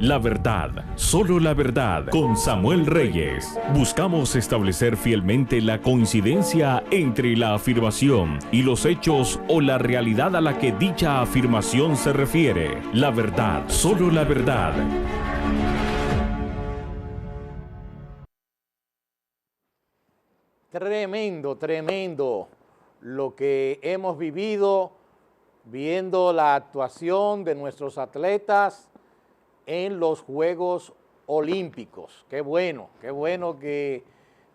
La verdad, solo la verdad, con Samuel Reyes. Buscamos establecer fielmente la coincidencia entre la afirmación y los hechos o la realidad a la que dicha afirmación se refiere. La verdad, solo la verdad. Tremendo, tremendo lo que hemos vivido viendo la actuación de nuestros atletas en los Juegos Olímpicos. Qué bueno que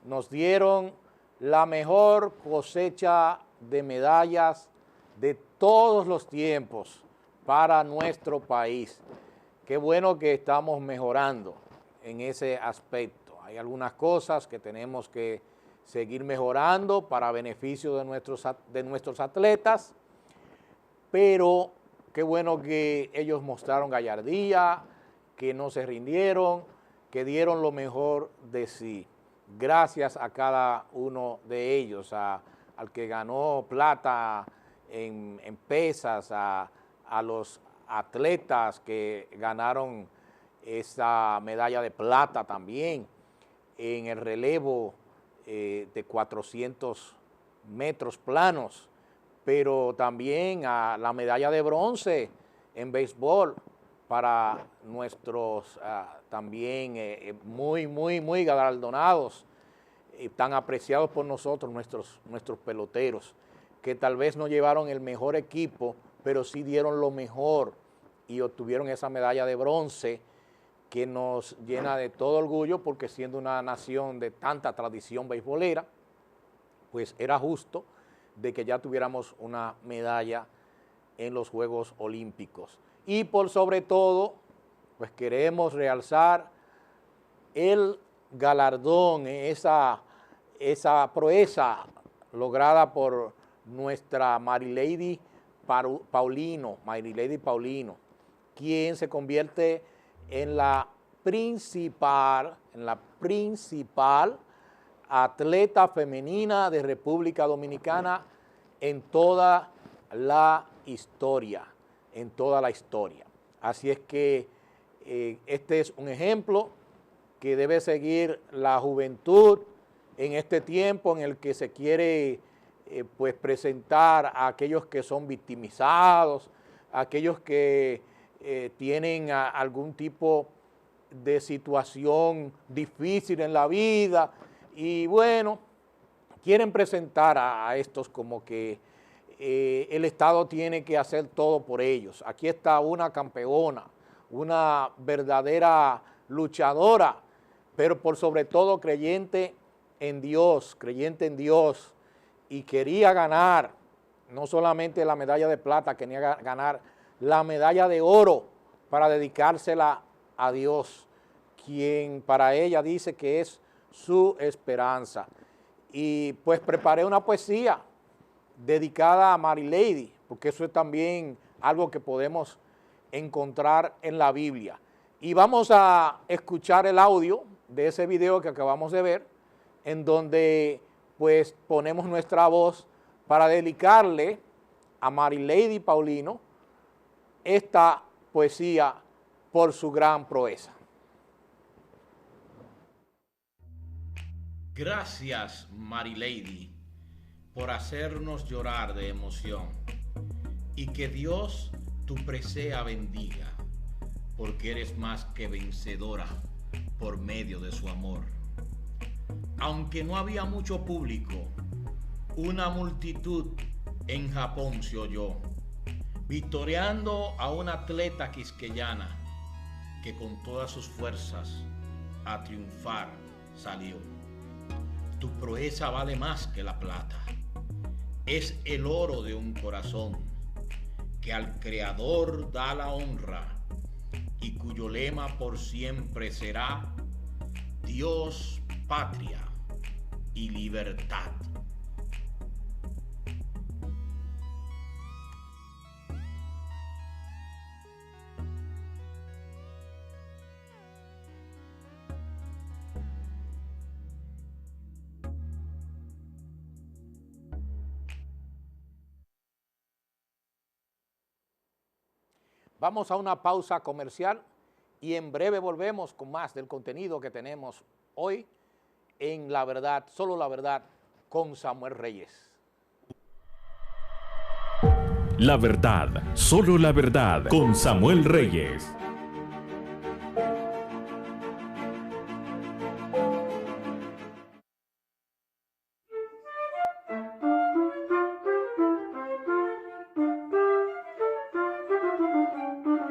nos dieron la mejor cosecha de medallas de todos los tiempos para nuestro país. Qué bueno que estamos mejorando en ese aspecto. Hay algunas cosas que tenemos que seguir mejorando para beneficio de nuestros atletas, pero qué bueno que ellos mostraron gallardía, que no se rindieron, que dieron lo mejor de sí. Gracias a cada uno de ellos, al que ganó plata en pesas, a los atletas que ganaron esa medalla de plata también en el relevo de 400 metros planos, pero también a la medalla de bronce en béisbol para nuestros también muy galardonados, tan apreciados por nosotros, nuestros peloteros, que tal vez no llevaron el mejor equipo, pero sí dieron lo mejor y obtuvieron esa medalla de bronce que nos llena de todo orgullo, porque siendo una nación de tanta tradición beisbolera, pues era justo de que ya tuviéramos una medalla en los Juegos Olímpicos. Y por sobre todo, pues queremos realzar el galardón, esa proeza lograda por nuestra Marilady Paulino, quien se convierte en la principal atleta femenina de República Dominicana en toda la historia, Así es que este es un ejemplo que debe seguir la juventud en este tiempo en el que se quiere pues presentar a aquellos que son victimizados, a aquellos que tienen algún tipo de situación difícil en la vida y bueno, quieren presentar a estos como que el Estado tiene que hacer todo por ellos. Aquí está una campeona, una verdadera luchadora, pero por sobre todo creyente en Dios, y quería ganar no solamente la medalla de plata, quería ganar la medalla de oro para dedicársela a Dios, quien para ella dice que es su esperanza. Y pues preparé una poesía dedicada a Marilady, porque eso es también algo que podemos encontrar en la Biblia. Y vamos a escuchar el audio de ese video que acabamos de ver, en donde pues ponemos nuestra voz para dedicarle a Marilady Paulino esta poesía por su gran proeza. Gracias, Marilady, por hacernos llorar de emoción, y que Dios tu presea bendiga, porque eres más que vencedora por medio de su amor. Aunque no había mucho público, una multitud en Japón se oyó, victoriando a una atleta quisqueyana que con todas sus fuerzas a triunfar salió. Tu proeza vale más que la plata, es el oro de un corazón que al Creador da la honra y cuyo lema por siempre será Dios, patria y libertad. Vamos a una pausa comercial y en breve volvemos con más del contenido que tenemos hoy en La Verdad, Solo la Verdad, con Samuel Reyes. La Verdad, Solo la Verdad, con Samuel Reyes.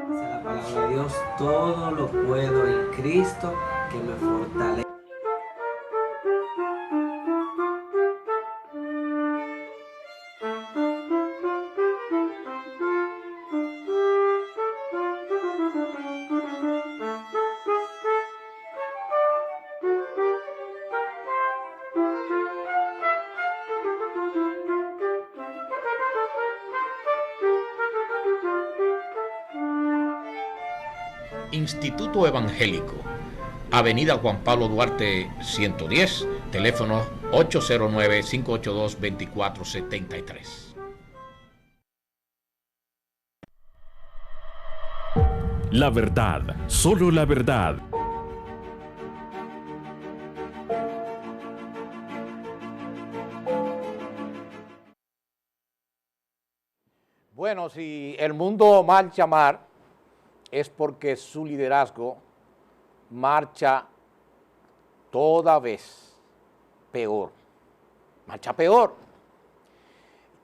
Dice la palabra de Dios, todo lo puedo en Cristo que me fortalece. Instituto Evangélico, Avenida Juan Pablo Duarte 110, teléfono 809-582-2473. La Verdad, Solo la Verdad. Bueno, si el mundo marcha mal, es porque su liderazgo marcha toda vez peor, marcha peor.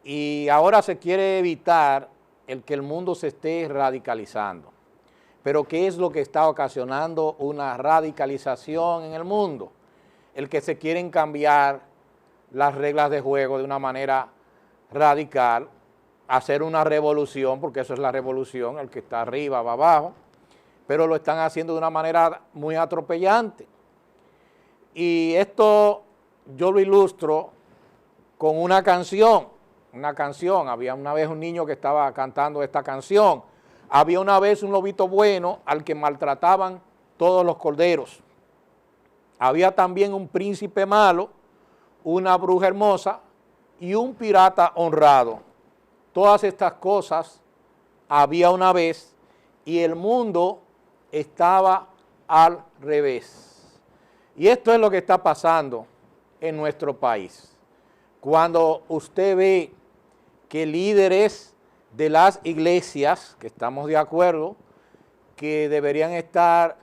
Y ahora se quiere evitar el que el mundo se esté radicalizando. Pero ¿qué es lo que está ocasionando una radicalización en el mundo? El que se quieren cambiar las reglas de juego de una manera radical, hacer una revolución, porque eso es la revolución, el que está arriba va abajo, pero lo están haciendo de una manera muy atropellante. Y esto yo lo ilustro con una canción, había una vez un niño que estaba cantando esta canción, había una vez un lobito bueno al que maltrataban todos los corderos, había también un príncipe malo, una bruja hermosa y un pirata honrado. Todas estas cosas había una vez y el mundo estaba al revés. Y esto es lo que está pasando en nuestro país. Cuando usted ve que líderes de las iglesias, que estamos de acuerdo, que deberían estar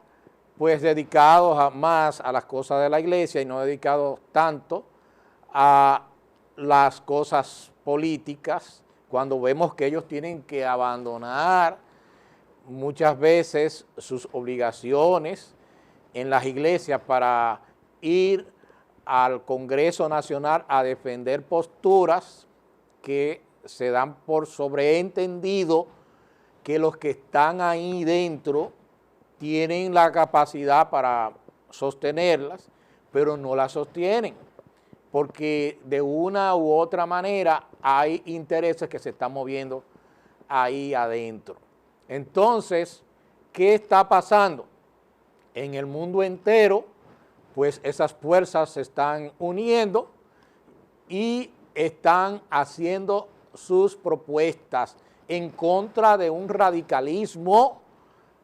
pues dedicados más a las cosas de la iglesia y no dedicados tanto a las cosas políticas, cuando vemos que ellos tienen que abandonar muchas veces sus obligaciones en las iglesias para ir al Congreso Nacional a defender posturas que se dan por sobreentendido que los que están ahí dentro tienen la capacidad para sostenerlas, pero no las sostienen, porque de una u otra manera hay intereses que se están moviendo ahí adentro. Entonces, ¿qué está pasando? En el mundo entero, pues esas fuerzas se están uniendo y están haciendo sus propuestas en contra de un radicalismo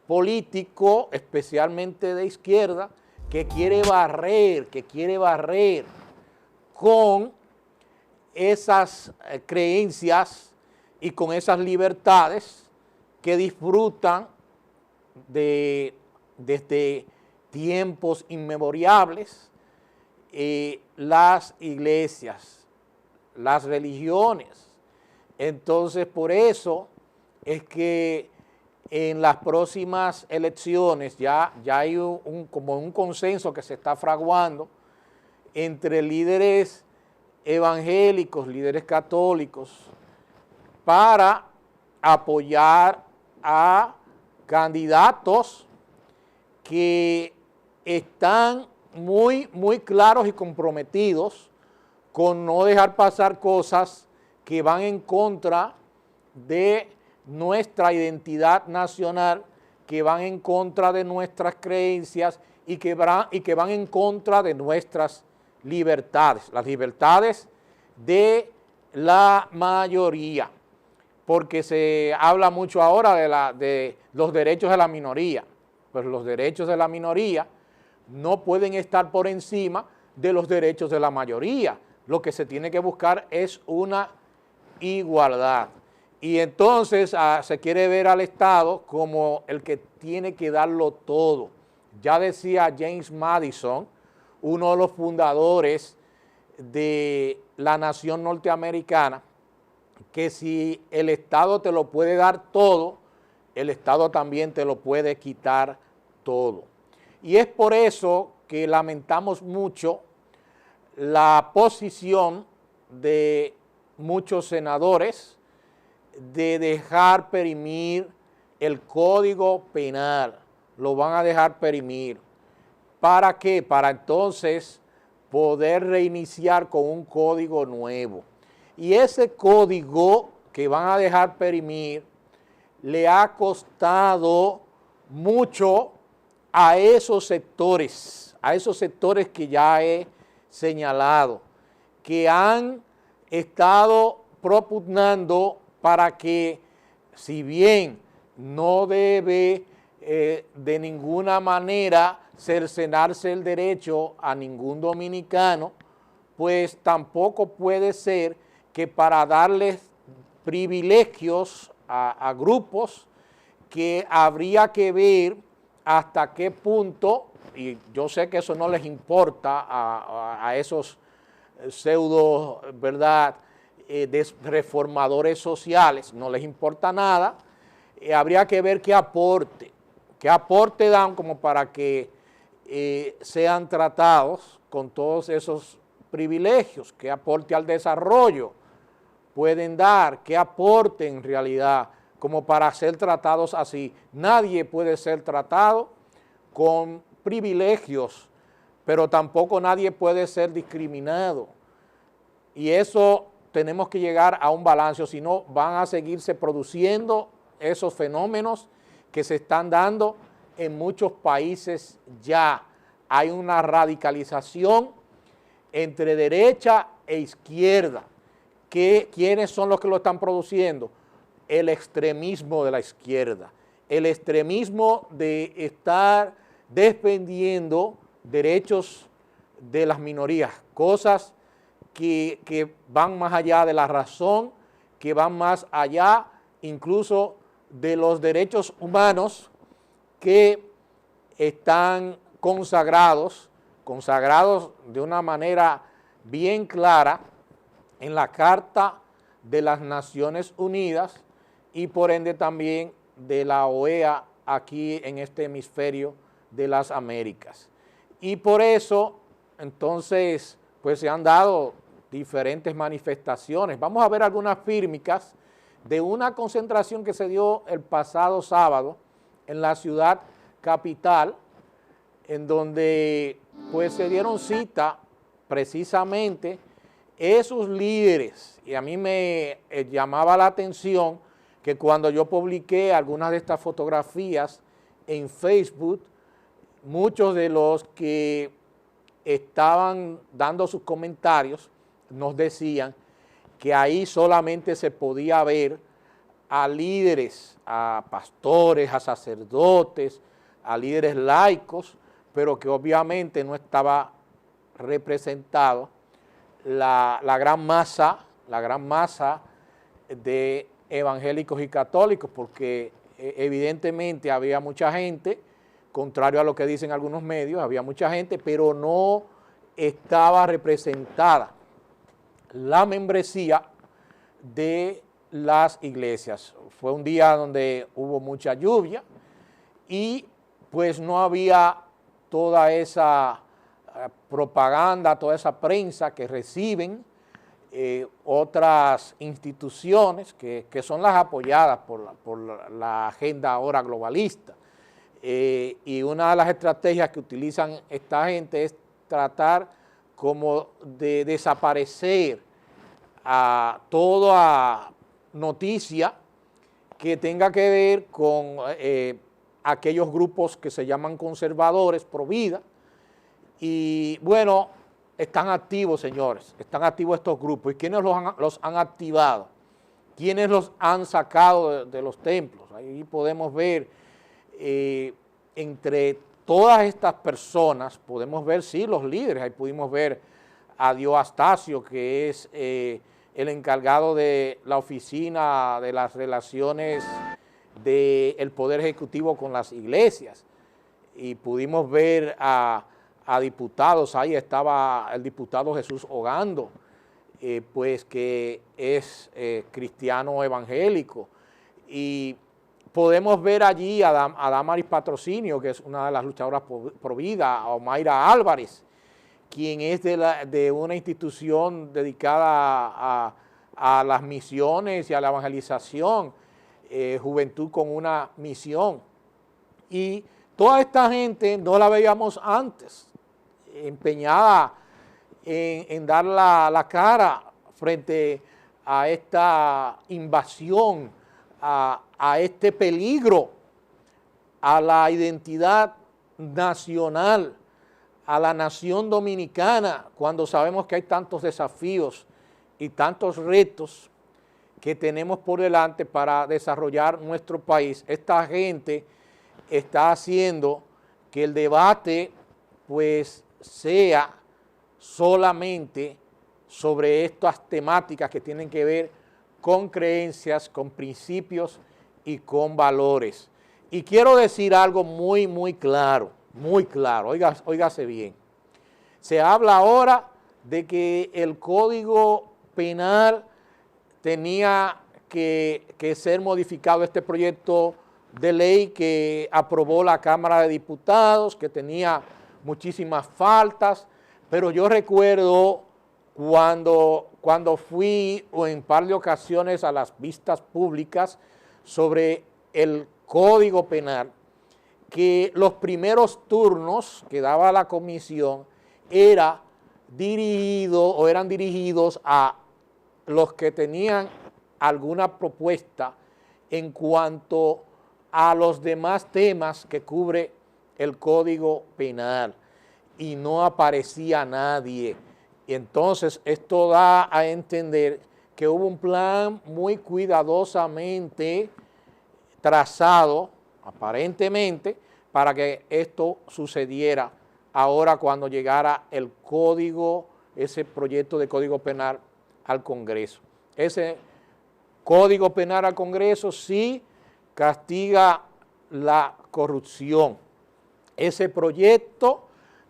político, especialmente de izquierda, que quiere barrer con esas creencias y con esas libertades que disfrutan desde tiempos inmemorables las iglesias, las religiones. Entonces, por eso es que en las próximas elecciones ya hay como un consenso que se está fraguando entre líderes evangélicos, líderes católicos, para apoyar a candidatos que están muy claros y comprometidos con no dejar pasar cosas que van en contra de nuestra identidad nacional, que van en contra de nuestras creencias y que van en contra de nuestras libertades, las libertades de la mayoría, porque se habla mucho ahora de los derechos de la minoría. pues los derechos de la minoría no pueden estar por encima de los derechos de la mayoría. Lo que se tiene que buscar es una igualdad. Y entonces se quiere ver al Estado como el que tiene que darlo todo. Ya decía James Madison, uno de los fundadores de la nación norteamericana, que si el Estado te lo puede dar todo, el Estado también te lo puede quitar todo. Y es por eso que lamentamos mucho la posición de muchos senadores de dejar perimir el Código Penal. Lo van a dejar perimir. ¿Para qué? Para entonces poder reiniciar con un código nuevo. Y ese código que van a dejar perimir le ha costado mucho a esos sectores que ya he señalado, que han estado propugnando para que, si bien no debe de ninguna manera cercenarse el derecho a ningún dominicano, pues tampoco puede ser que para darles privilegios a grupos, que habría que ver hasta qué punto, y yo sé que eso no les importa a esos pseudo, ¿verdad?, reformadores sociales, no les importa nada, habría que ver qué aporte dan como para que sean tratados con todos esos privilegios, qué aporte al desarrollo pueden dar, qué aporte en realidad como para ser tratados así. Nadie puede ser tratado con privilegios, pero tampoco nadie puede ser discriminado. Y eso tenemos que llegar a un balance, o si no van a seguirse produciendo esos fenómenos que se están dando en muchos países ya. Hay una radicalización entre derecha e izquierda. ¿Quiénes son los que lo están produciendo? El extremismo de la izquierda, el extremismo de estar defendiendo derechos de las minorías, cosas que van más allá de la razón, que van más allá incluso de los derechos humanos que están consagrados de una manera bien clara en la Carta de las Naciones Unidas y por ende también de la OEA aquí en este hemisferio de las Américas. Y por eso, entonces, pues se han dado diferentes manifestaciones. Vamos a ver algunas fírmicas de una concentración que se dio el pasado sábado en la ciudad capital, en donde pues se dieron cita precisamente esos líderes. Y a mí me llamaba la atención que cuando yo publiqué algunas de estas fotografías en Facebook, muchos de los que estaban dando sus comentarios nos decían que ahí solamente se podía ver a líderes, a pastores, a sacerdotes, a líderes laicos, pero que obviamente no estaba representado la gran masa de evangélicos y católicos, porque evidentemente había mucha gente, contrario a lo que dicen algunos medios, había mucha gente, pero no estaba representada la membresía de las iglesias. Fue un día donde hubo mucha lluvia y pues no había toda esa propaganda, toda esa prensa que reciben otras instituciones que son las apoyadas por la agenda ahora globalista. Y una de las estrategias que utilizan esta gente es tratar como de desaparecer a toda noticia que tenga que ver con aquellos grupos que se llaman conservadores, pro vida. Y bueno, están activos, señores, están activos estos grupos. ¿Y quiénes los han activado? ¿Quiénes los han sacado de los templos? Ahí podemos ver entre todas estas personas podemos ver, sí, los líderes. Ahí pudimos ver a Diostacio, que es el encargado de la oficina de las relaciones del Poder Ejecutivo con las iglesias. Y pudimos ver a diputados. Ahí estaba el diputado Jesús Ogando, pues que es cristiano evangélico. Y podemos ver allí a Damaris Patrocinio, que es una de las luchadoras pro vida, a Omaira Álvarez, quien es de una institución dedicada a las misiones y a la evangelización, Juventud con una Misión. Y toda esta gente no la veíamos antes, empeñada en dar la cara frente a esta invasión, a este peligro a la identidad nacional, a la nación dominicana, cuando sabemos que hay tantos desafíos y tantos retos que tenemos por delante para desarrollar nuestro país. Esta gente está haciendo que el debate pues sea solamente sobre estas temáticas que tienen que ver con creencias, con principios y con valores. Y quiero decir algo muy claro, óigase bien. Se habla ahora de que el Código Penal tenía que ser modificado, este proyecto de ley que aprobó la Cámara de Diputados, que tenía muchísimas faltas, pero yo recuerdo cuando fui en par de ocasiones a las vistas públicas sobre el Código Penal, que los primeros turnos que daba la comisión eran dirigidos a los que tenían alguna propuesta en cuanto a los demás temas que cubre el Código Penal, y no aparecía nadie. Y entonces esto da a entender que hubo un plan muy cuidadosamente trazado, aparentemente, para que esto sucediera ahora cuando llegara el código, ese proyecto de Código Penal al Congreso. Ese Código Penal al Congreso sí castiga la corrupción. Ese proyecto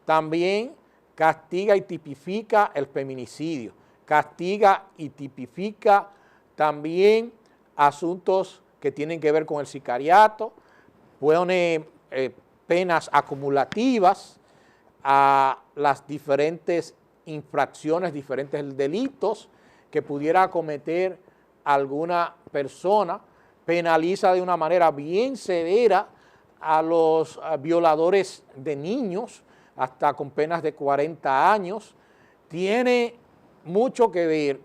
también castiga y tipifica el feminicidio, castiga y tipifica también asuntos que tienen que ver con el sicariato, pone penas acumulativas a las diferentes infracciones, diferentes delitos que pudiera cometer alguna persona, penaliza de una manera bien severa a los violadores de niños, hasta con penas de 40 años, tiene mucho que ver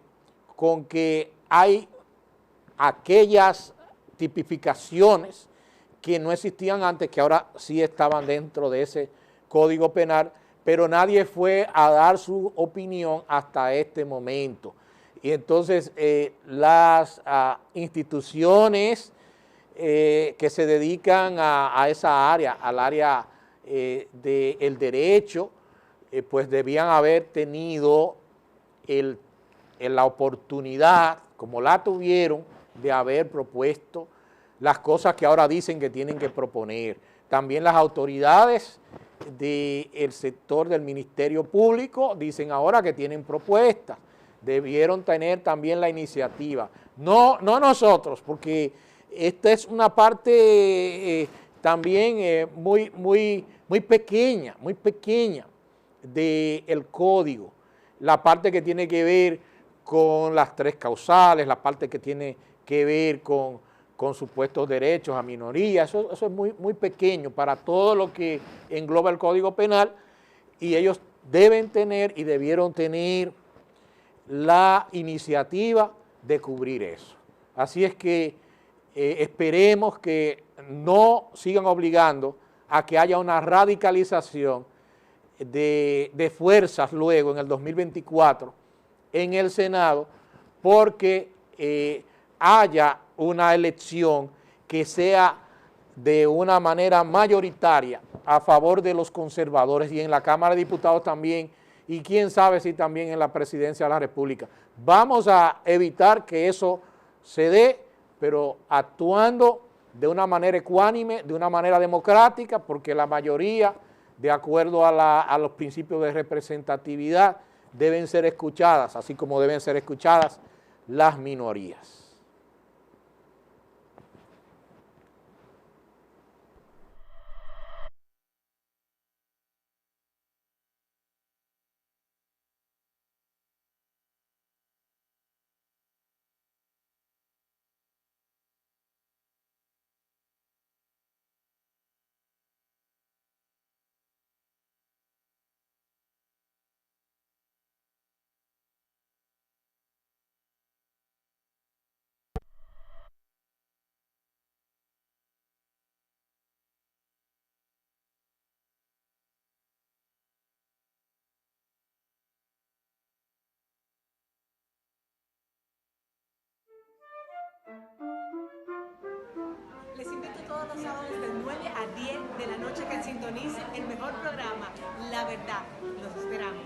con que hay aquellas tipificaciones que no existían antes, que ahora sí estaban dentro de ese Código Penal, pero nadie fue a dar su opinión hasta este momento. Y entonces las instituciones que se dedican a esa área, al área del derecho, pues debían haber tenido la oportunidad, como la tuvieron, de haber propuesto las cosas que ahora dicen que tienen que proponer. También las autoridades del sector del Ministerio Público dicen ahora que tienen propuestas. Debieron tener también la iniciativa. No nosotros, porque esta es una parte también muy pequeña del código. La parte que tiene que ver con las 3 causales, la parte que tiene que ver con supuestos derechos a minorías, eso es muy pequeño para todo lo que engloba el Código Penal, y ellos deben tener y debieron tener la iniciativa de cubrir eso. Así es que esperemos que no sigan obligando a que haya una radicalización de fuerzas luego en el 2024 en el Senado, porque haya una elección que sea de una manera mayoritaria a favor de los conservadores y en la Cámara de Diputados también, y quién sabe si también en la Presidencia de la República. Vamos a evitar que eso se dé, pero actuando de una manera ecuánime, de una manera democrática, porque la mayoría, de acuerdo a los principios de representatividad, deben ser escuchadas, así como deben ser escuchadas las minorías. Les invito todos los sábados de 9 a 10 de la noche que sintonicen el mejor programa, La Verdad. Los esperamos.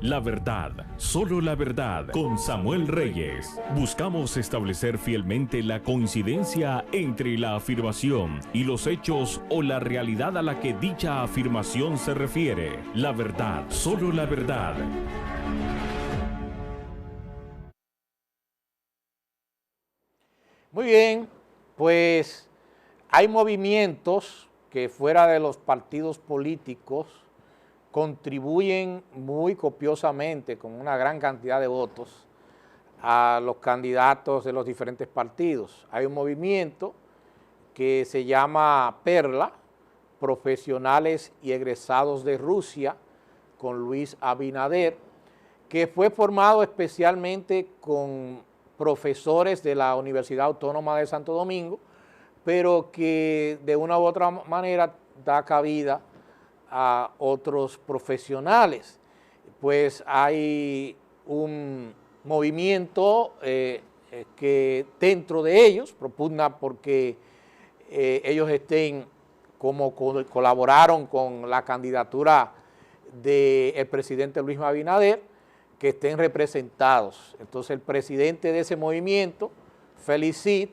La verdad, solo la verdad, con Samuel Reyes. Buscamos establecer fielmente la coincidencia entre la afirmación y los hechos o la realidad a la que dicha afirmación se refiere. La verdad, solo la verdad. Muy bien, pues hay movimientos que fuera de los partidos políticos contribuyen muy copiosamente, con una gran cantidad de votos, a los candidatos de los diferentes partidos. Hay un movimiento que se llama Perla, Profesionales y Egresados de Rusia, con Luis Abinader, que fue formado especialmente con profesores de la Universidad Autónoma de Santo Domingo, pero que de una u otra manera da cabida a otros profesionales. Pues hay un movimiento que dentro de ellos propugna porque ellos estén, como colaboraron con la candidatura del presidente Luis Abinader, que estén representados. Entonces el presidente de ese movimiento, Félix Cid,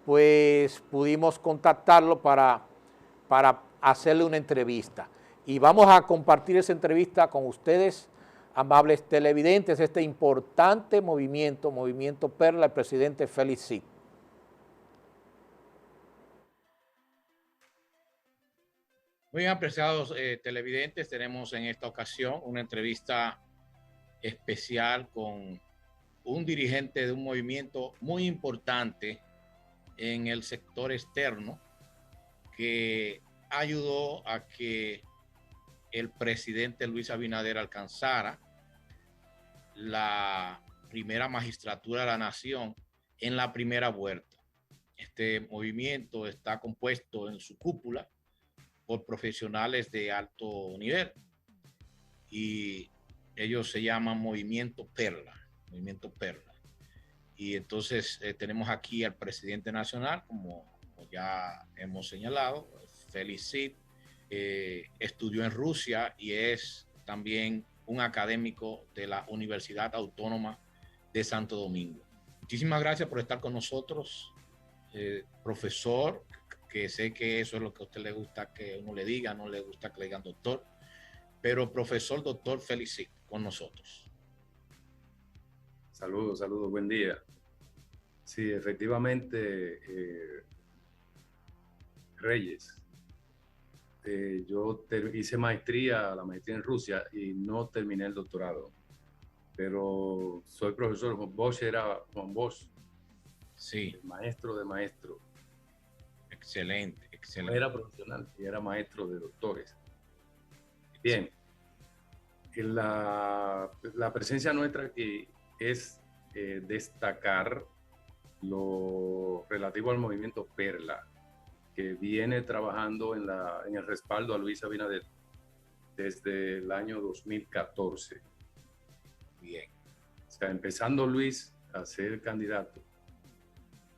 pues pudimos contactarlo para hacerle una entrevista. Y vamos a compartir esa entrevista con ustedes, amables televidentes, este importante movimiento Perla, el presidente Félix Cid. Muy bien, apreciados televidentes, tenemos en esta ocasión una entrevista especial con un dirigente de un movimiento muy importante en el sector externo que ayudó a que el presidente Luis Abinader alcanzara la primera magistratura de la nación en la primera vuelta. Este movimiento está compuesto en su cúpula por profesionales de alto nivel y ellos se llaman Movimiento Perla, Movimiento Perla. Y entonces tenemos aquí al presidente nacional, como ya hemos señalado, Félix Cid, estudió en Rusia y es también un académico de la Universidad Autónoma de Santo Domingo. Muchísimas gracias por estar con nosotros, profesor, que sé que eso es lo que a usted le gusta que uno le diga, no le gusta que le digan doctor, pero profesor doctor Félix Cid con nosotros. Saludos, saludos, buen día. Sí, efectivamente, Reyes, yo hice la maestría en Rusia y no terminé el doctorado, pero soy profesor. Juan Bosch era Juan Bosch, sí, el maestro de maestros. Excelente, excelente. No era profesional, y era maestro de doctores. Bien, la presencia nuestra aquí es destacar lo relativo al movimiento Perla, que viene trabajando en el respaldo a Luis Abinader desde el año 2014. Bien. O sea, empezando Luis a ser candidato,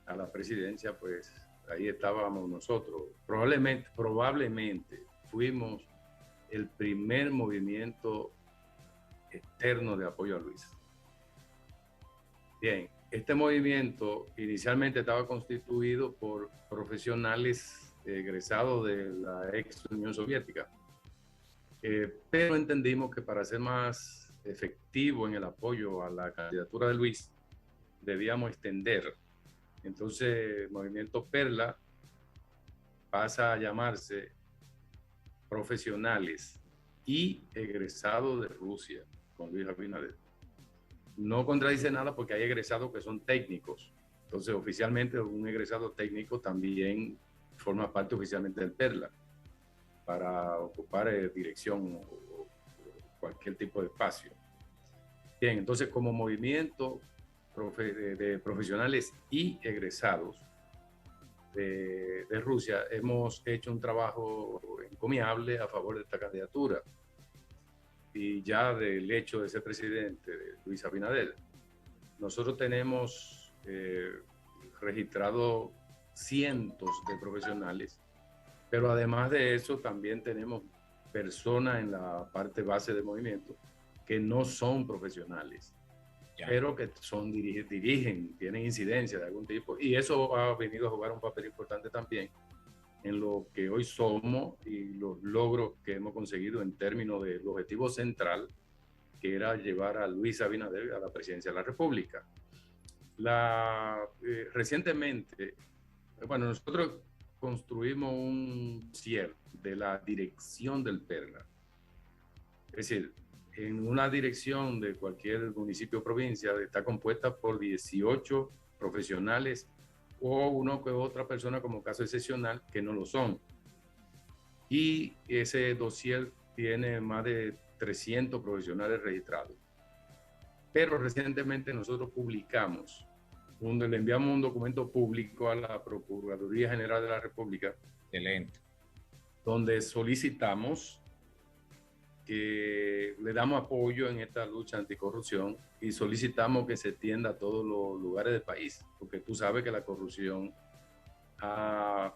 a la presidencia, pues ahí estábamos nosotros. Probablemente fuimos el primer movimiento externo de apoyo a Luis. Bien, este movimiento inicialmente estaba constituido por profesionales egresados de la ex Unión Soviética, pero entendimos que para ser más efectivo en el apoyo a la candidatura de Luis, debíamos extender. Entonces, Movimiento Perla pasa a llamarse profesionales y egresados de Rusia, con Luis Abinader. No contradice nada porque hay egresados que son técnicos. Entonces, oficialmente, un egresado técnico también forma parte oficialmente del Perla para ocupar dirección o cualquier tipo de espacio. Bien, entonces, como movimiento de profesionales y egresados de Rusia, hemos hecho un trabajo encomiable a favor de esta candidatura. Y ya del hecho de ser presidente de Luis Abinader, nosotros tenemos registrado cientos de profesionales, pero además de eso también tenemos personas en la parte base del movimiento que no son profesionales, pero que son dirigen, tienen incidencia de algún tipo, y eso ha venido a jugar un papel importante también en lo que hoy somos y los logros que hemos conseguido en términos del objetivo central, que era llevar a Luis Abinader a la presidencia de la República. Recientemente, bueno, nosotros construimos un cierre de la dirección del Perla. Es decir, en una dirección de cualquier municipio o provincia está compuesta por 18 profesionales o uno que otra persona como caso excepcional que no lo son. Y ese dossier tiene más de 300 profesionales registrados. Pero recientemente nosotros publicamos, le enviamos un documento público a la Procuraduría General de la República. Excelente. Donde solicitamos que le damos apoyo en esta lucha anticorrupción y solicitamos que se tienda a todos los lugares del país, porque tú sabes que la corrupción ha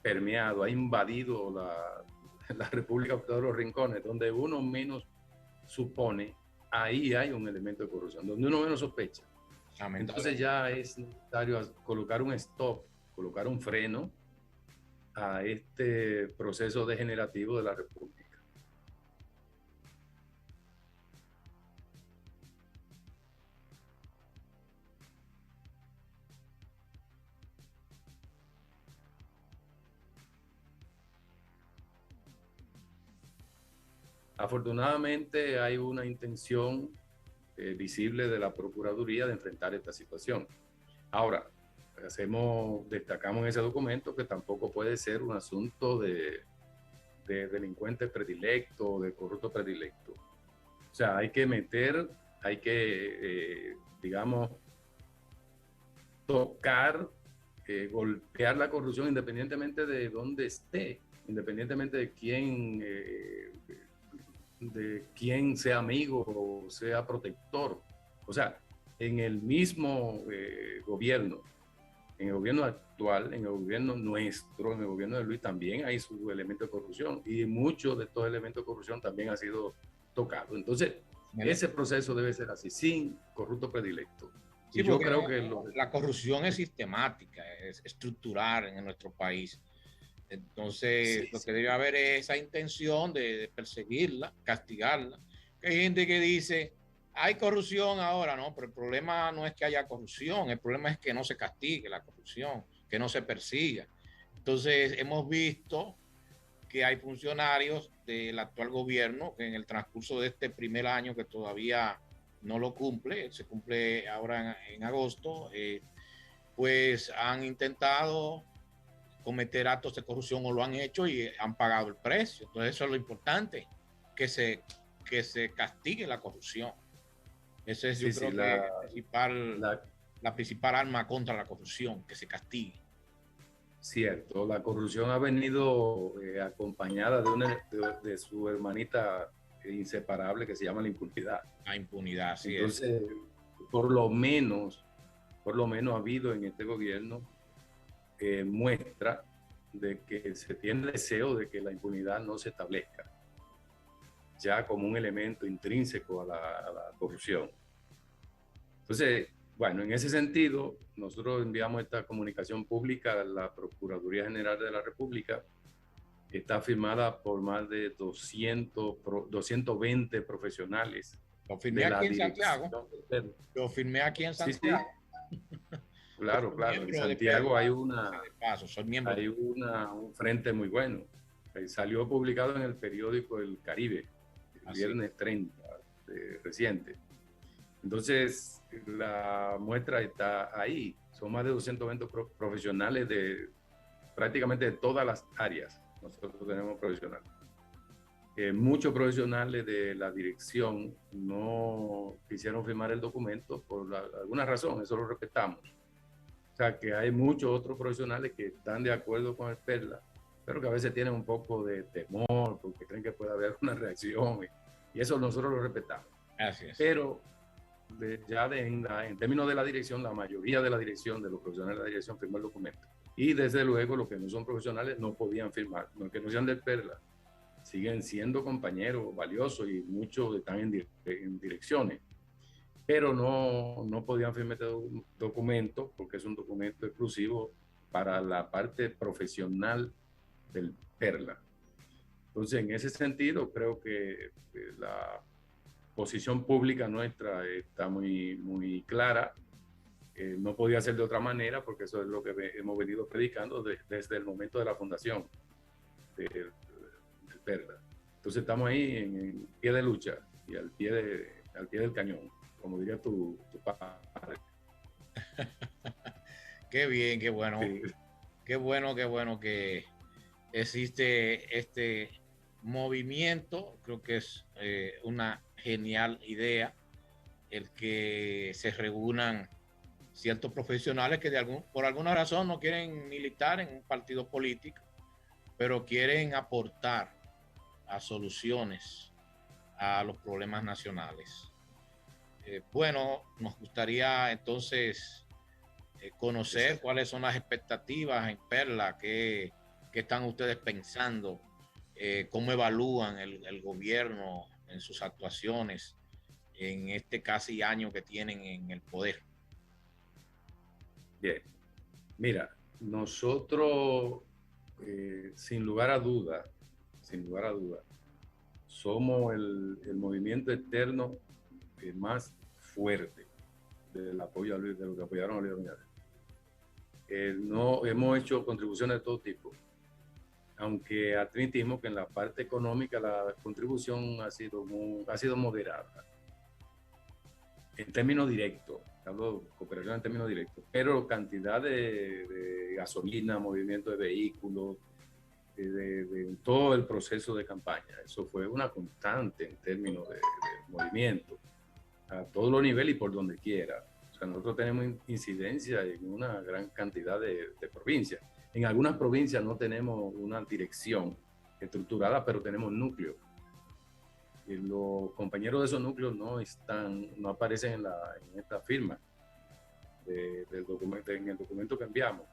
permeado, ha invadido la República por todos los rincones, donde uno menos supone, ahí hay un elemento de corrupción, donde uno menos sospecha. Entonces ya es necesario colocar un stop, colocar un freno a este proceso degenerativo de la República. Afortunadamente hay una intención visible de la Procuraduría de enfrentar esta situación. Ahora, destacamos en ese documento que tampoco puede ser un asunto de delincuente predilecto, de corrupto predilecto. O sea, hay que digamos, tocar, golpear la corrupción independientemente de dónde esté, independientemente de quién sea amigo o sea protector. O sea, en el mismo gobierno, en el gobierno actual, en el gobierno nuestro, en el gobierno de Luis también hay su elemento de corrupción y muchos de estos elementos de corrupción también han sido tocados. Entonces, ese proceso debe ser así, sin corrupto predilecto. Sí, y yo creo que la corrupción es sistemática, es estructural en nuestro país. Entonces, lo que debe haber es esa intención de perseguirla, castigarla. Hay gente que dice, hay corrupción ahora, no, pero el problema no es que haya corrupción, el problema es que no se castigue la corrupción, que no se persiga. Entonces, hemos visto que hay funcionarios del actual gobierno que en el transcurso de este primer año, que todavía no lo cumple, se cumple ahora en agosto, pues han intentado cometer actos de corrupción o lo han hecho y han pagado el precio. Entonces eso es lo importante, que se castigue la corrupción. Ese es, yo creo que la principal arma contra la corrupción, que se castigue. Cierto, la corrupción ha venido acompañada de su hermanita inseparable que se llama la impunidad. La impunidad, sí. Entonces, por lo menos por lo menos ha habido en este gobierno muestra de que se tiene deseo de que la impunidad no se establezca ya como un elemento intrínseco a la corrupción. Entonces, bueno, en ese sentido, nosotros enviamos esta comunicación pública a la Procuraduría General de la República. Está firmada por más de 220 profesionales. Lo firmé aquí en Santiago. Lo firmé aquí en Santiago. Sí, sí. Claro, claro. En Santiago hay un frente muy bueno. Salió publicado en el periódico El Caribe, el viernes 30, reciente. Entonces, la muestra está ahí. Son más de 220 profesionales de prácticamente de todas las áreas. Nosotros tenemos profesionales. Muchos profesionales de la dirección no quisieron firmar el documento por alguna razón, eso lo respetamos. O sea, que hay muchos otros profesionales que están de acuerdo con el PERLA, pero que a veces tienen un poco de temor porque creen que puede haber una reacción y eso nosotros lo respetamos. Gracias. Pero en términos de la dirección, la mayoría de la dirección, de los profesionales de la dirección firmó el documento. Y desde luego los que no son profesionales no podían firmar, los que no sean del PERLA siguen siendo compañeros valiosos y muchos están en direcciones, pero no podían firmar este documento porque es un documento exclusivo para la parte profesional del PERLA. Entonces, en ese sentido, creo que la posición pública nuestra está muy clara. No podía ser de otra manera porque eso es lo que hemos venido predicando desde el momento de la fundación del PERLA. Entonces estamos ahí en pie de lucha y al pie del cañón, como diría tu padre. Qué bien, qué bueno. Sí. Qué bueno que existe este movimiento. Creo que es una genial idea el que se reúnan ciertos profesionales que por alguna razón no quieren militar en un partido político, pero quieren aportar a soluciones a los problemas nacionales. Bueno, nos gustaría entonces conocer cuáles son las expectativas en PERLA, qué están ustedes pensando, cómo evalúan el gobierno en sus actuaciones en este casi año que tienen en el poder. Bien, mira, nosotros sin lugar a duda, somos el movimiento externo más fuerte del apoyo de los que apoyaron a Luis Abinader. No, hemos hecho contribuciones de todo tipo, aunque admitimos que en la parte económica la contribución ha sido moderada. En términos directos, hablo de cooperación en términos directos, pero cantidad de gasolina, movimiento de vehículos, de todo el proceso de campaña. Eso fue una constante en términos de movimiento, a todos los niveles y por donde quiera. O sea, nosotros tenemos incidencia en una gran cantidad de provincias. En algunas provincias no tenemos una dirección estructurada, pero tenemos núcleos. Y los compañeros de esos núcleos no aparecen en esta firma del documento, en el documento que enviamos,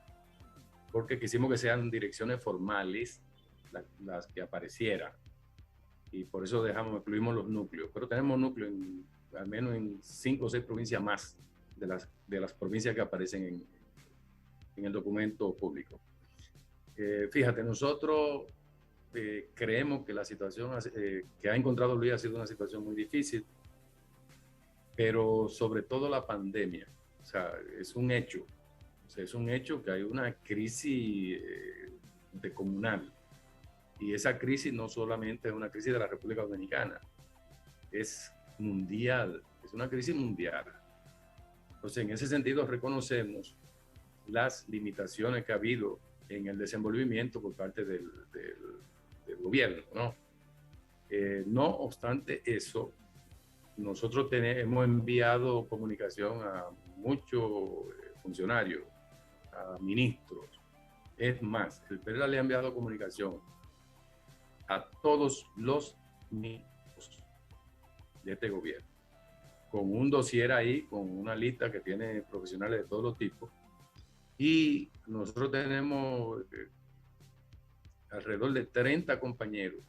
porque quisimos que sean direcciones formales las que aparecieran, y por eso incluimos los núcleos, pero tenemos núcleos al menos en 5 o 6 provincias más de las provincias que aparecen en el documento público. Fíjate, nosotros creemos que la situación que ha encontrado Luis ha sido una situación muy difícil, pero sobre todo la pandemia, o sea, es un hecho. O sea, es un hecho que hay una crisis comunal, y esa crisis no solamente es una crisis de la República Dominicana, es mundial, es una crisis mundial. Entonces, en ese sentido reconocemos las limitaciones que ha habido en el desenvolvimiento por parte del gobierno, ¿no? No obstante eso, nosotros hemos enviado comunicación a muchos funcionarios, a ministros. Es más, el PERLA le ha enviado comunicación a todos los ministros de este gobierno. con un dossier ahí, con una lista que tiene profesionales de todos los tipos. Y nosotros tenemos alrededor de 30 compañeros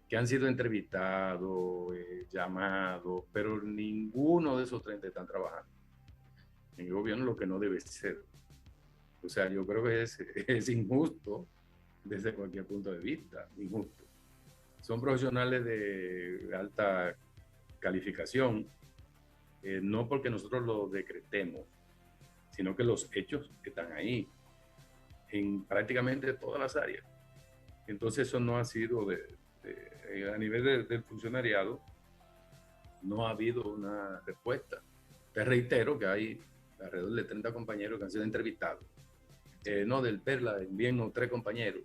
que han sido entrevistados, llamados, pero ninguno de esos 30 están trabajando en el gobierno, lo que no debe ser. O sea, yo creo que es injusto desde cualquier punto de vista, injusto. Son profesionales de alta calificación, no porque nosotros lo decretemos, sino que los hechos están ahí, en prácticamente todas las áreas. Entonces eso no ha sido, a nivel del funcionariado, no ha habido una respuesta. Te reitero que hay alrededor de 30 compañeros que han sido entrevistados. No, del PERLA envíen 3 compañeros.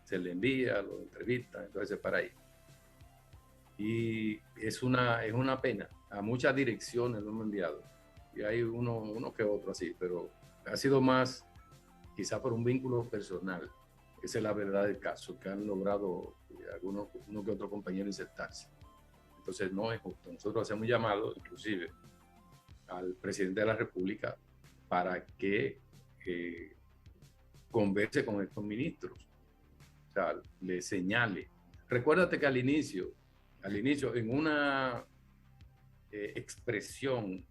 Se le envía, lo entrevistan, entonces se para ahí. Y es una pena. A muchas direcciones lo hemos enviado. Y hay uno que otro así, pero ha sido más quizá por un vínculo personal. Esa es la verdad del caso, que han logrado uno que otro compañero insertarse. Entonces no es justo. Nosotros hacemos un llamado, inclusive, al presidente de la República para que converse con estos ministros. O sea, le señale. Recuérdate que al inicio, en una expresión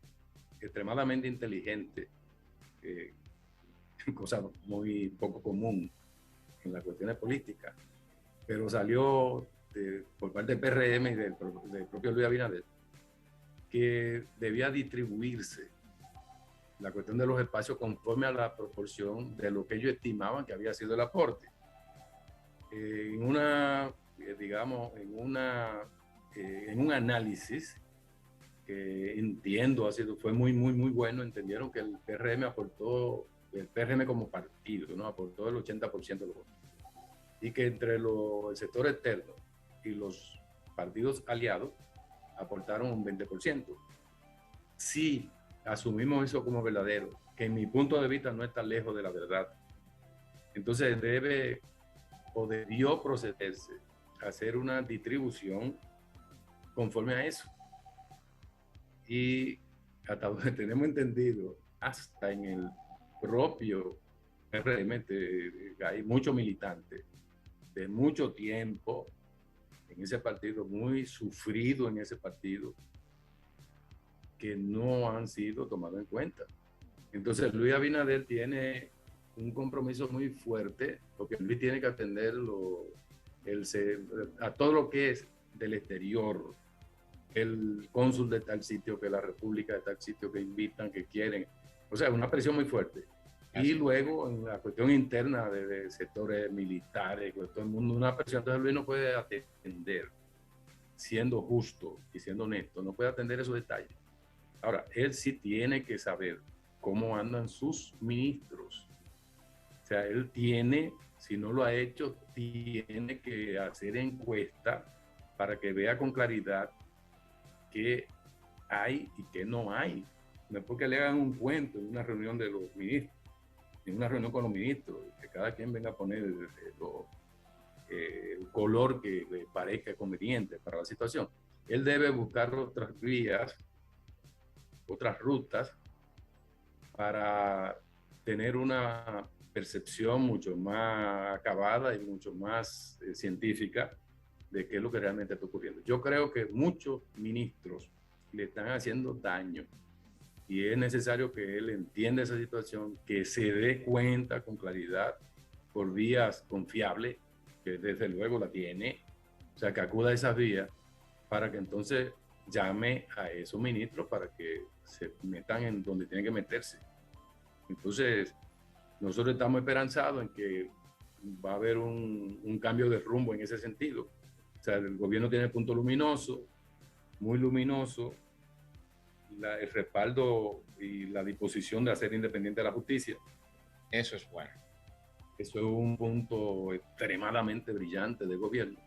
extremadamente inteligente, cosa muy poco común en las cuestiones políticas, pero salió por parte del PRM y del propio Luis Abinader, que debía distribuirse la cuestión de los espacios conforme a la proporción de lo que ellos estimaban que había sido el aporte. En un análisis que entiendo fue muy bueno, entendieron que el PRM como partido, ¿no? Aportó el 80% de los votos. Y que entre el sector externo y los partidos aliados aportaron un 20%. Si asumimos eso como verdadero, que en mi punto de vista no está lejos de la verdad, entonces debió procederse a hacer una distribución conforme a eso. Y hasta donde tenemos entendido, hasta en el propio PRM hay muchos militantes de mucho tiempo en ese partido, muy sufrido en ese partido, que no han sido tomados en cuenta. Entonces Luis Abinader tiene un compromiso muy fuerte, porque Luis tiene que atender a todo lo que es del exterior, el cónsul de tal sitio, que la república de tal sitio, que invitan, que quieren. O sea, una presión muy fuerte. Y luego en la cuestión interna de sectores militares, todo el mundo, una presión. Entonces Luis no puede atender, siendo justo y siendo honesto, no puede atender esos detalles. Ahora, él sí tiene que saber cómo andan sus ministros. O sea, él tiene, si no lo ha hecho, tiene que hacer encuesta para que vea con claridad qué hay y qué no hay. No es porque le hagan un cuento en una reunión de los ministros, en una reunión con los ministros, que cada quien venga a poner el color que le parezca conveniente para la situación. Él debe buscar otras vías, otras rutas, para tener una percepción mucho más acabada y mucho más científica de qué es lo que realmente está ocurriendo. Yo creo que muchos ministros le están haciendo daño y es necesario que él entienda esa situación, que se dé cuenta con claridad por vías confiables, que desde luego la tiene, o sea, que acuda a esas vías para que entonces llame a esos ministros para que se metan en donde tienen que meterse. Entonces, nosotros estamos esperanzados en que va a haber un cambio de rumbo en ese sentido. O sea, el gobierno tiene el punto luminoso, muy luminoso, el respaldo y la disposición de hacer independiente la justicia. Eso es bueno. Eso es un punto extremadamente brillante del gobierno.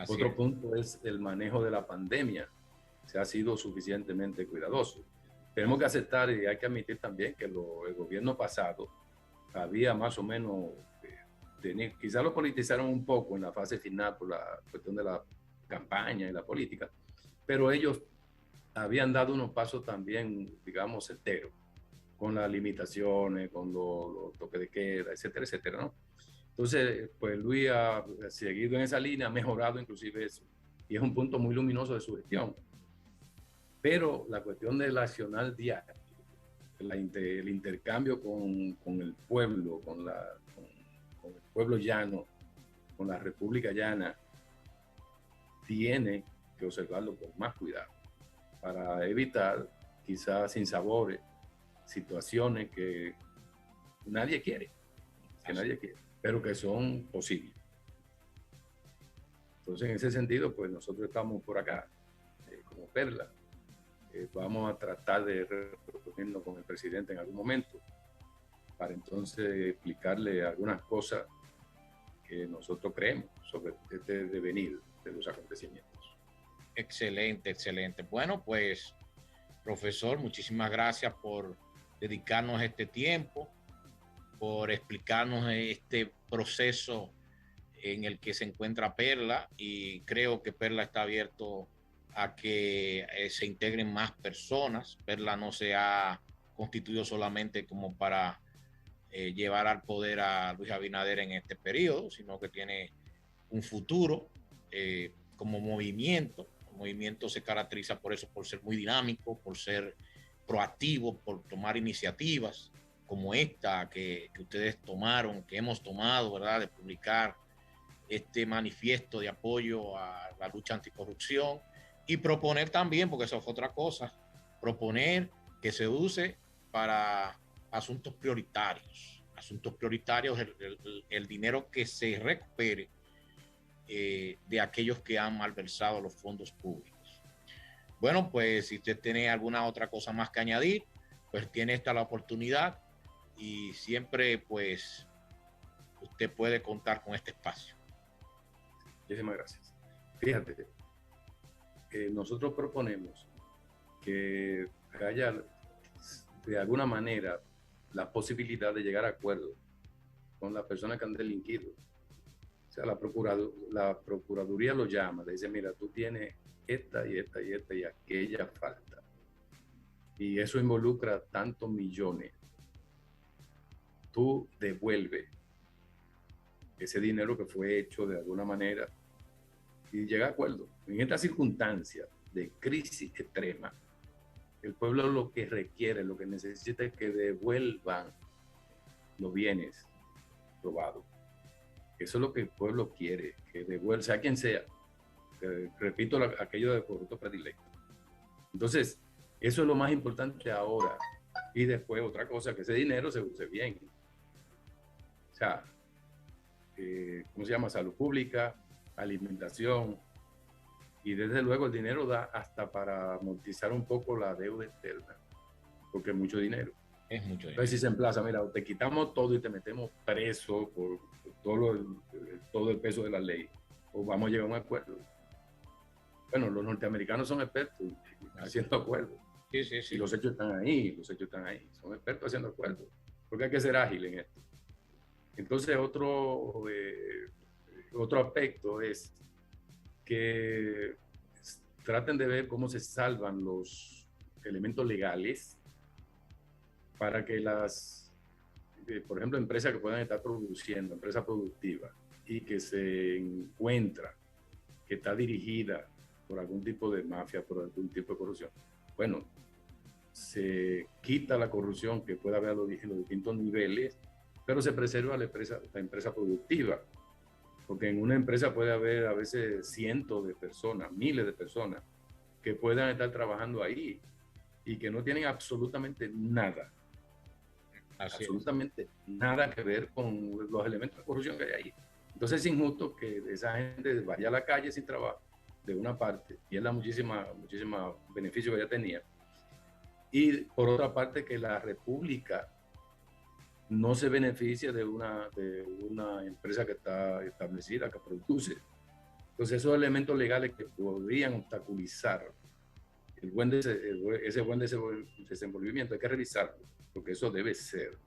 Otro punto es el manejo de la pandemia. Se ha sido suficientemente cuidadoso. Tenemos que aceptar y hay que admitir también que el gobierno pasado había más o menos, quizás lo politizaron un poco en la fase final por la cuestión de la campaña y la política, pero ellos habían dado unos pasos también, digamos, certeros, con las limitaciones, con los toques de queda, etcétera, etcétera, ¿no? Entonces, pues Luis ha seguido en esa línea, ha mejorado inclusive eso, y es un punto muy luminoso de su gestión. Pero la cuestión del accionar diario, el intercambio con el pueblo, con el pueblo llano, con la República Llana, tiene que observarlo con más cuidado para evitar quizás sinsabores, situaciones que nadie quiere, pero que son posibles. Entonces, en ese sentido, pues nosotros estamos por acá, como Perla. Vamos a tratar de reunirnos con el presidente en algún momento para entonces explicarle algunas cosas que nosotros creemos sobre este devenir de los acontecimientos. Excelente, excelente. Bueno, pues, profesor, muchísimas gracias por dedicarnos este tiempo, por explicarnos este proceso en el que se encuentra Perla, y creo que Perla está abierto a que se integren más personas. Perla no se ha constituido solamente como para llevar al poder a Luis Abinader en este periodo, sino que tiene un futuro como movimiento. El movimiento se caracteriza por eso, por ser muy dinámico, por ser proactivo, por tomar iniciativas como esta que ustedes tomaron, que hemos tomado, ¿verdad?, de publicar este manifiesto de apoyo a la lucha anticorrupción, y proponer también, porque eso es otra cosa, proponer que se use para asuntos prioritarios, el dinero que se recupere de aquellos que han malversado los fondos públicos. Bueno, pues si usted tiene alguna otra cosa más que añadir, pues tiene esta la oportunidad, y siempre pues usted puede contar con este espacio. Muchísimas gracias. Fíjate, nosotros proponemos que haya de alguna manera la posibilidad de llegar a acuerdos con las personas que han delinquido. O sea, la Procuraduría lo llama, le dice, mira, tú tienes esta y esta y esta y aquella falta. Y eso involucra tantos millones. Tú devuelves ese dinero que fue hecho de alguna manera y llega a acuerdo. En esta circunstancia de crisis extrema, el pueblo lo que requiere, lo que necesita es que devuelvan los bienes robados. Eso es lo que el pueblo quiere, que devuelva, sea quien sea. Repito, aquello de corrupto predilecto. Entonces, eso es lo más importante ahora. Y después otra cosa, que ese dinero se use bien. O sea, ¿cómo se llama? Salud pública, alimentación, y desde luego el dinero da hasta para amortizar un poco la deuda externa, porque es mucho dinero. Es mucho dinero. Entonces, si se emplaza, mira, te quitamos todo y te metemos preso por todo el peso de la ley, o vamos a llegar a un acuerdo. Bueno, los norteamericanos son expertos haciendo acuerdos. Sí, sí, sí. Y los hechos están ahí, son expertos haciendo acuerdos, porque hay que ser ágil en esto. Entonces, otro aspecto es que traten de ver cómo se salvan los elementos legales para que por ejemplo, empresas que puedan estar produciendo, empresas productivas, y que se encuentra que está dirigida por algún tipo de mafia, por algún tipo de corrupción. Bueno, se quita la corrupción que pueda haber en los distintos niveles, pero se preserva la empresa productiva. Porque en una empresa puede haber a veces cientos de personas, miles de personas que puedan estar trabajando ahí y que no tienen absolutamente nada, nada que ver con los elementos de corrupción que hay ahí. Entonces es injusto que esa gente vaya a la calle sin trabajo, de una parte, y es la muchísima beneficio que ella tenía. Y por otra parte, que la República no se beneficia de una empresa que está establecida, que produce. Entonces, esos elementos legales que podrían obstaculizar ese buen desenvolvimiento, hay que revisarlo, porque eso debe ser.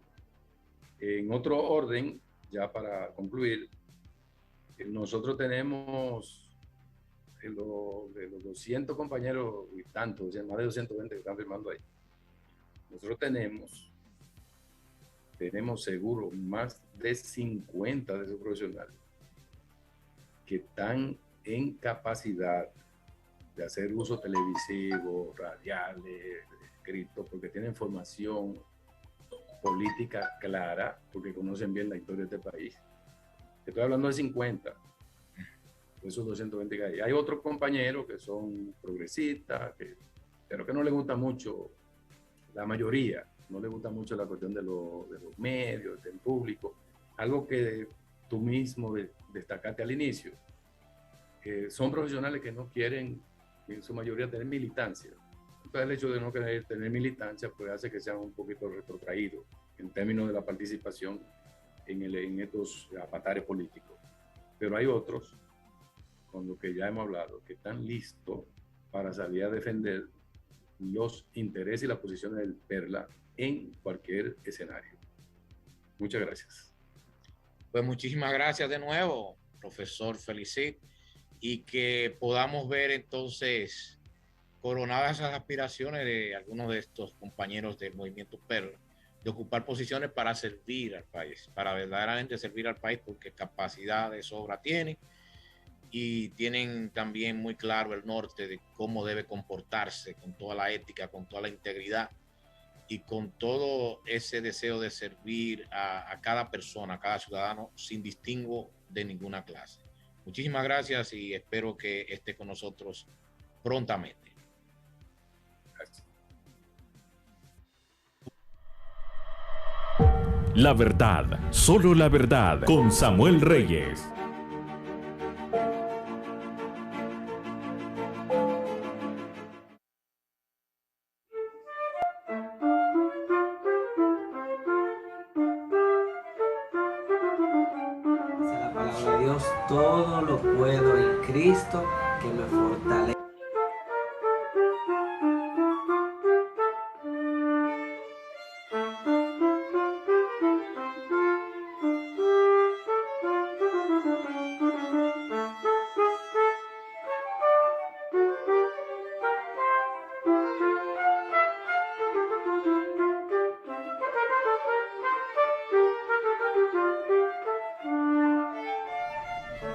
En otro orden, ya para concluir, nosotros tenemos de los 200 compañeros y tantos, más de 220 que están firmando ahí, nosotros tenemos seguro más de 50 de esos profesionales que están en capacidad de hacer uso televisivo, radiales, escrito, porque tienen formación política clara, porque conocen bien la historia de este país. Estoy hablando de 50, de esos 220 que hay. Hay otros compañeros que son progresistas, pero que no les gusta mucho, la mayoría, no les gusta mucho la cuestión de los medios, del público, algo que tú mismo destacaste al inicio. Son profesionales que no quieren, en su mayoría, tener militancia. Entonces, el hecho de no querer tener militancia pues hace que sean un poquito retrotraídos en términos de la participación en estos avatares políticos. Pero hay otros, con los que ya hemos hablado, que están listos para salir a defender los intereses y las posiciones del Perla en cualquier escenario. Muchas gracias. Pues muchísimas gracias de nuevo, profesor Felicit, y que podamos ver entonces coronadas esas aspiraciones de algunos de estos compañeros del movimiento Perla, de ocupar posiciones para servir al país, para verdaderamente servir al país, porque capacidad de sobra tienen y tienen también muy claro el norte de cómo debe comportarse con toda la ética, con toda la integridad y con todo ese deseo de servir a cada persona, a cada ciudadano, sin distingo de ninguna clase. Muchísimas gracias y espero que esté con nosotros prontamente. Gracias. La verdad, solo la verdad, con Samuel Reyes. Dice la palabra de Dios, todo lo puedo en Cristo que me fortalece.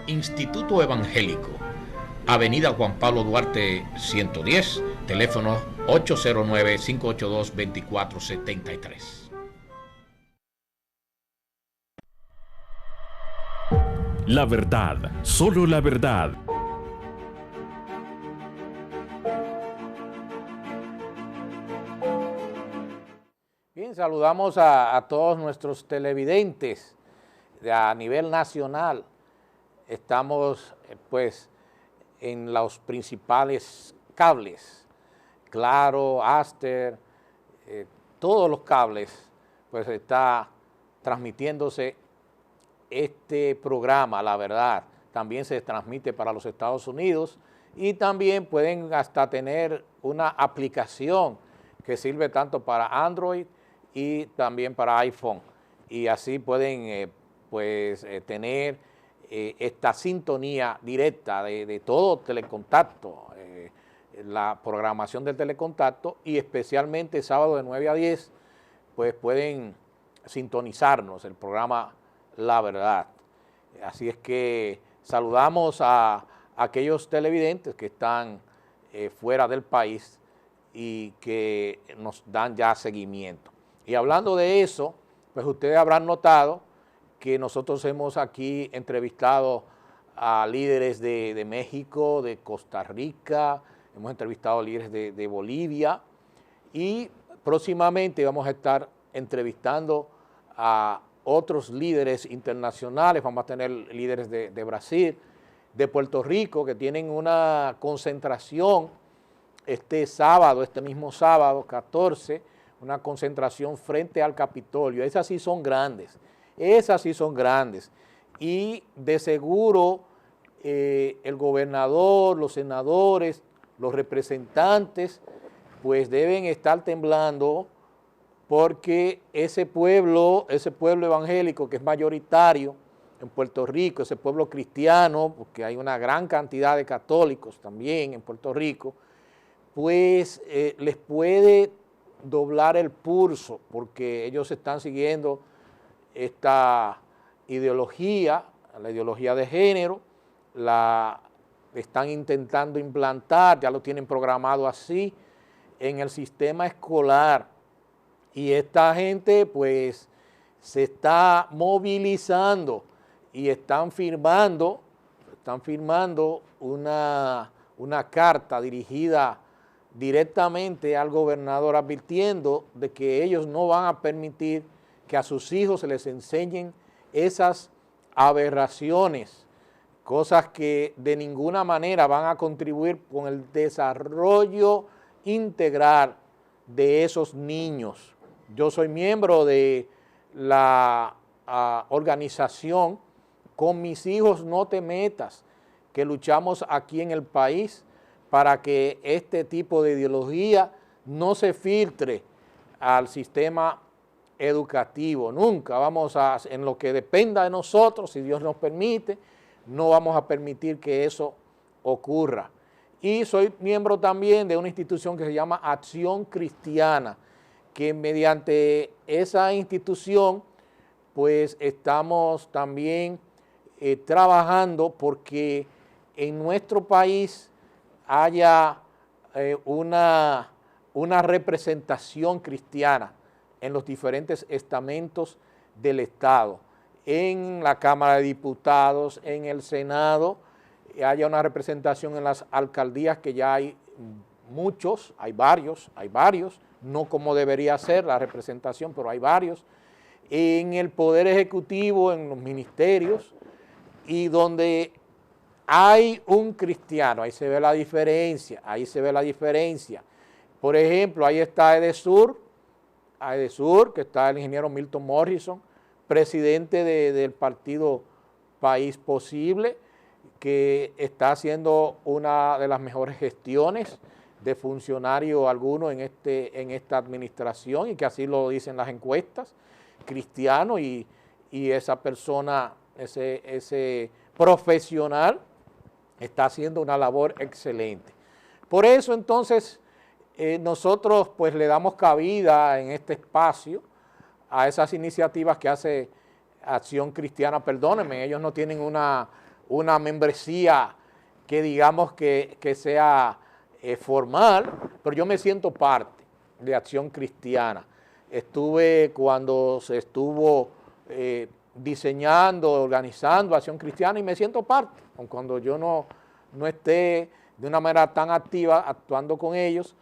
Instituto Evangélico, Avenida Juan Pablo Duarte 110, teléfono 809-582-2473. La verdad, solo la verdad. Bien, saludamos a todos nuestros televidentes a nivel nacional. Estamos pues en los principales cables, Claro, Aster, todos los cables, pues está transmitiéndose este programa, La Verdad. También se transmite para los Estados Unidos y también pueden hasta tener una aplicación que sirve tanto para Android y también para iPhone. Y así pueden tener esta sintonía directa de todo telecontacto, la programación del telecontacto, y especialmente sábado de 9 a 10, pues pueden sintonizarnos el programa La Verdad. Así es que saludamos a aquellos televidentes que están fuera del país y que nos dan ya seguimiento. Y hablando de eso, pues ustedes habrán notado que nosotros hemos aquí entrevistado a líderes de México, de Costa Rica, hemos entrevistado a líderes de Bolivia y próximamente vamos a estar entrevistando a otros líderes internacionales, vamos a tener líderes de Brasil, de Puerto Rico, que tienen una concentración este mismo sábado 14, una concentración frente al Capitolio. Esas sí son grandes. Y de seguro el gobernador, los senadores, los representantes, pues deben estar temblando porque ese pueblo evangélico que es mayoritario, es en Puerto Rico, ese pueblo cristiano, porque hay una gran cantidad de católicos también en Puerto Rico, pues les puede doblar el pulso, porque ellos están siguiendo esta ideología, la ideología de género, la están intentando implantar, ya lo tienen programado así, en el sistema escolar. Y esta gente pues se está movilizando y están firmando una carta dirigida directamente al gobernador advirtiendo de que ellos no van a permitir que a sus hijos se les enseñen esas aberraciones, cosas que de ninguna manera van a contribuir con el desarrollo integral de esos niños. Yo soy miembro de la organización Con Mis Hijos No Te Metas, que luchamos aquí en el país para que este tipo de ideología no se filtre al sistema educativo. Nunca vamos a, en lo que dependa de nosotros, si Dios nos permite, no vamos a permitir que eso ocurra. Y soy miembro también de una institución que se llama Acción Cristiana, que mediante esa institución pues estamos también trabajando porque en nuestro país haya una representación cristiana en los diferentes estamentos del Estado, en la Cámara de Diputados, en el Senado, haya una representación en las alcaldías, que ya hay muchos, hay varios, no como debería ser la representación, pero hay varios, en el Poder Ejecutivo, en los ministerios, y donde hay un cristiano, ahí se ve la diferencia, Por ejemplo, ahí está Edesur, que está el ingeniero Milton Morrison, presidente del partido País Posible, que está haciendo una de las mejores gestiones de funcionario alguno en esta administración, y que así lo dicen las encuestas, cristiano, y esa persona, ese profesional, está haciendo una labor excelente. Por eso entonces nosotros pues le damos cabida en este espacio a esas iniciativas que hace Acción Cristiana. Perdónenme, ellos no tienen una membresía que digamos que sea formal, pero yo me siento parte de Acción Cristiana. Estuve cuando se estuvo diseñando, organizando Acción Cristiana, y me siento parte, aun cuando yo no esté de una manera tan activa actuando con ellos,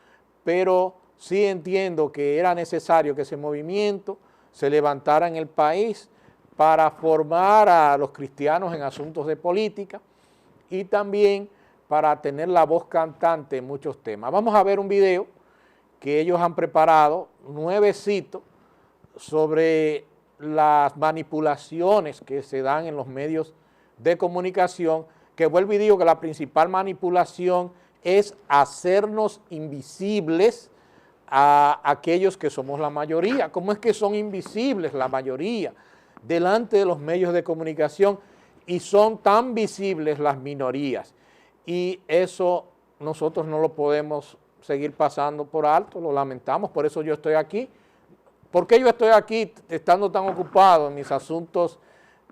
pero sí entiendo que era necesario que ese movimiento se levantara en el país para formar a los cristianos en asuntos de política y también para tener la voz cantante en muchos temas. Vamos a ver un video que ellos han preparado, nuevecito, sobre las manipulaciones que se dan en los medios de comunicación, que vuelvo y digo que la principal manipulación es hacernos invisibles a aquellos que somos la mayoría. ¿Cómo es que son invisibles la mayoría delante de los medios de comunicación y son tan visibles las minorías? Y eso nosotros no lo podemos seguir pasando por alto, lo lamentamos, por eso yo estoy aquí. ¿Por qué yo estoy aquí estando tan ocupado en mis asuntos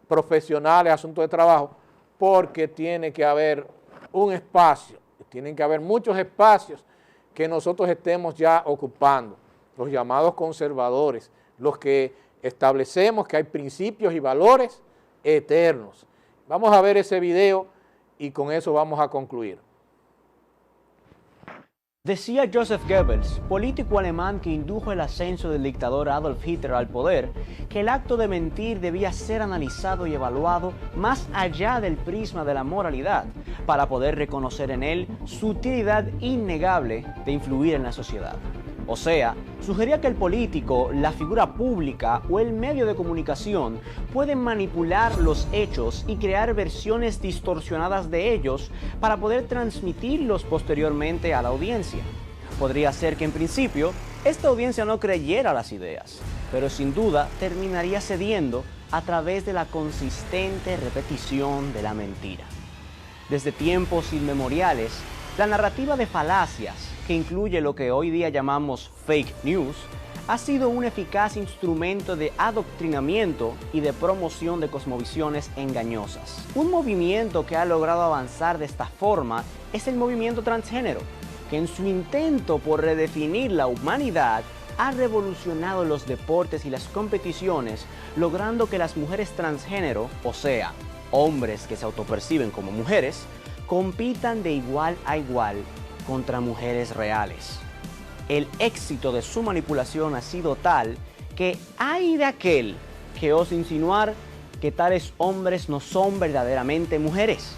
profesionales, asuntos de trabajo? Porque tiene que haber un espacio, tienen que haber muchos espacios que nosotros estemos ya ocupando, los llamados conservadores, los que establecemos que hay principios y valores eternos. Vamos a ver ese video y con eso vamos a concluir. Decía Joseph Goebbels, político alemán que indujo el ascenso del dictador Adolf Hitler al poder, que el acto de mentir debía ser analizado y evaluado más allá del prisma de la moralidad, para poder reconocer en él su utilidad innegable de influir en la sociedad. O sea, sugería que el político, la figura pública o el medio de comunicación pueden manipular los hechos y crear versiones distorsionadas de ellos para poder transmitirlos posteriormente a la audiencia. Podría ser que en principio esta audiencia no creyera las ideas, pero sin duda terminaría cediendo a través de la consistente repetición de la mentira. Desde tiempos inmemoriales, la narrativa de falacias, que incluye lo que hoy día llamamos fake news, ha sido un eficaz instrumento de adoctrinamiento y de promoción de cosmovisiones engañosas. Un movimiento que ha logrado avanzar de esta forma es el movimiento transgénero, que en su intento por redefinir la humanidad ha revolucionado los deportes y las competiciones, logrando que las mujeres transgénero, o sea, hombres que se autoperciben como mujeres, compitan de igual a igual contra mujeres reales. El éxito de su manipulación ha sido tal que hay de aquel que osa insinuar que tales hombres no son verdaderamente mujeres.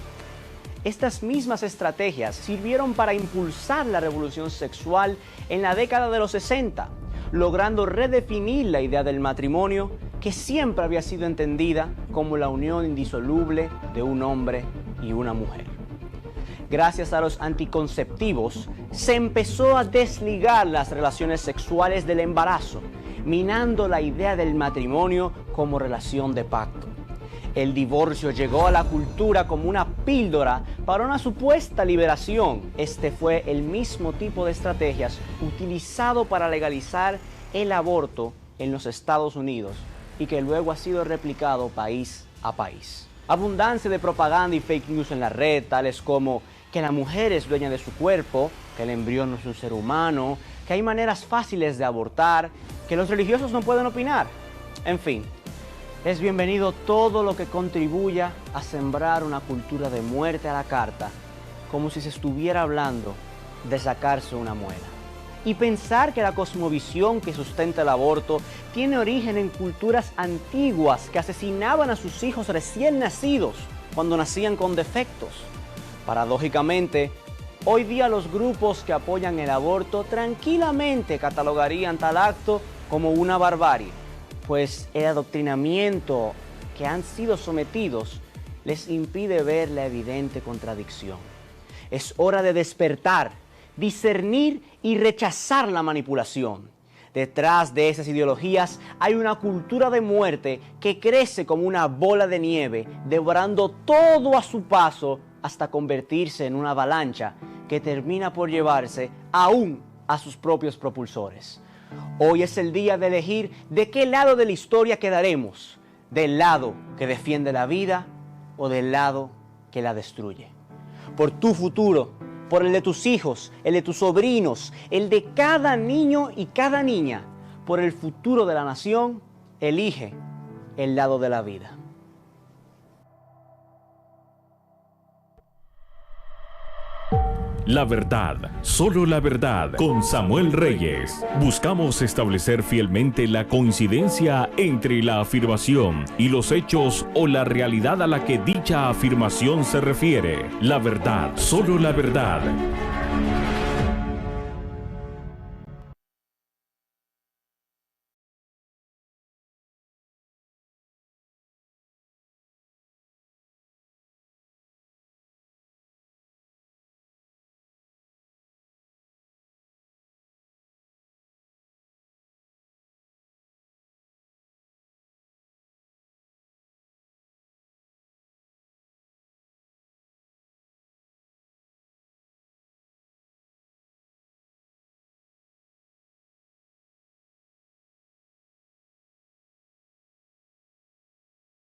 Estas mismas estrategias sirvieron para impulsar la revolución sexual en la década de los 60, logrando redefinir la idea del matrimonio que siempre había sido entendida como la unión indisoluble de un hombre y una mujer. Gracias a los anticonceptivos, se empezó a desligar las relaciones sexuales del embarazo, minando la idea del matrimonio como relación de pacto. El divorcio llegó a la cultura como una píldora para una supuesta liberación. Este fue el mismo tipo de estrategias utilizado para legalizar el aborto en los Estados Unidos y que luego ha sido replicado país a país. Abundancia de propaganda y fake news en la red, tales como que la mujer es dueña de su cuerpo, que el embrión no es un ser humano, que hay maneras fáciles de abortar, que los religiosos no pueden opinar. En fin, es bienvenido todo lo que contribuya a sembrar una cultura de muerte a la carta, como si se estuviera hablando de sacarse una muela. Y pensar que la cosmovisión que sustenta el aborto tiene origen en culturas antiguas que asesinaban a sus hijos recién nacidos cuando nacían con defectos. Paradójicamente, hoy día los grupos que apoyan el aborto tranquilamente catalogarían tal acto como una barbarie, pues el adoctrinamiento que han sido sometidos les impide ver la evidente contradicción. Es hora de despertar, discernir y rechazar la manipulación. Detrás de esas ideologías hay una cultura de muerte que crece como una bola de nieve, devorando todo a su paso hasta convertirse en una avalancha que termina por llevarse aún a sus propios propulsores. Hoy es el día de elegir de qué lado de la historia quedaremos, del lado que defiende la vida o del lado que la destruye. Por tu futuro, por el de tus hijos, el de tus sobrinos, el de cada niño y cada niña, por el futuro de la nación, elige el lado de la vida. La verdad, solo la verdad, con Samuel Reyes. Buscamos establecer fielmente la coincidencia entre la afirmación y los hechos o la realidad a la que dicha afirmación se refiere. La verdad, solo la verdad.